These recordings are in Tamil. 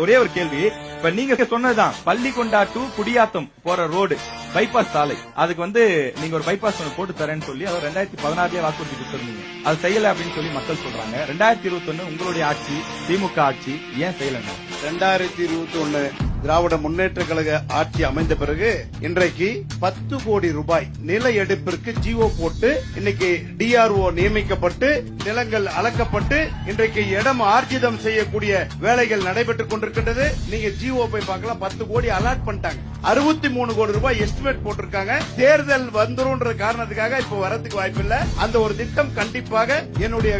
ஒரே ஒரு கேள்வி, இப்ப நீங்க சொன்னதுதான் பள்ளிகொண்டா டு குடியாத்தம் போற ரோடு பைபாஸ் சாலை, அதுக்கு நீங்க ஒரு பைபாஸ் ஒன்று போட்டு தரேன்னு சொல்லி அதை 2016 வாக்குறுதி கொடுத்திருந்தீங்க. அது செய்யல அப்படின்னு சொல்லி மக்கள் சொல்றாங்க. 2021 உங்களுடைய ஆட்சி, திமுக ஆட்சி, ஏன் செய்யலங்க? 2021 திராவிட முன்னேற்ற கழக ஆட்சி அமைந்த பிறகு இன்றைக்கு 10 கோடி ரூபாய் நில எடுப்பிற்கு ஜிஓ போட்டு இன்னைக்கு டிஆர்ஓ நியமிக்கப்பட்டு நிலங்கள் அளக்கப்பட்டு இன்றைக்கு இடம் ஆர்ஜிதம் செய்யக்கூடிய வேலைகள் நடைபெற்றுக் கொண்டிருக்கின்றது. நீங்க ஜிஓ போய் பார்க்கலாம், 10 கோடி அலாட் பண்ணிட்டாங்க. 63 கோடி ரூபாய் எஸ்டிமேட் போட்டிருக்காங்க. தேர்தல் வந்துரும்ன்ற காரணத்துக்காக இப்ப வரதுக்கு வாய்ப்பு இல்ல. அந்த ஒரு திட்டம் கண்டிப்பாக என்னுடைய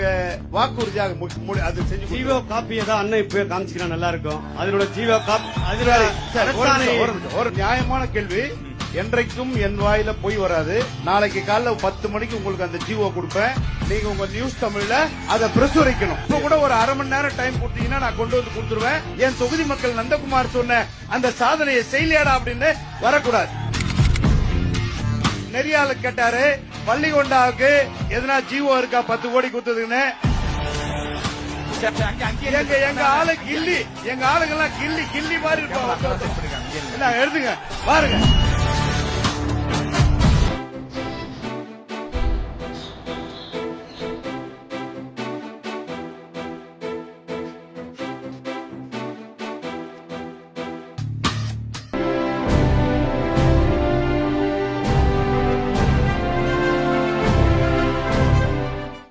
வாக்குறுதியாக அது செஞ்சு ஜிஓ காப்பியை தான் அண்ணன் இப்ப காமிச்சிக்கிறா நல்லா இருக்கும். அதனோட ஜிஓ காப்பி ஒரு நியாயமான கேள்வி. என்றைக்கும் என் வாயில போய் வராது. நாளைக்கு காலைல 10 மணிக்கு உங்களுக்கு அந்த ஜிஓ கொடுப்பேன். நீங்க உங்க நியூஸ் தமிழ்ல அதை பிரசுரிக்கணும். இப்ப கூட ஒரு அரை மணி நேரம் டைம் கொடுத்தீங்கன்னா நான் கொண்டு வந்து கொடுத்துருவேன். என் தொகுதி மக்கள் நந்தகுமார் சொன்ன அந்த சாதனையை செய்யலையாடா அப்படின்னு வரக்கூடாது. நெறியாள கேட்டாரு, பள்ளிகொண்டாவுக்கு எதனா ஜிஓ இருக்கா 10 கோடி கொடுத்ததுன்னு. எங்க ஆளு கில்லி, எங்க ஆளுங்கெல்லாம் கில்லி மாதிரி இருப்பாங்க. எடுத்துங்க பாருங்க.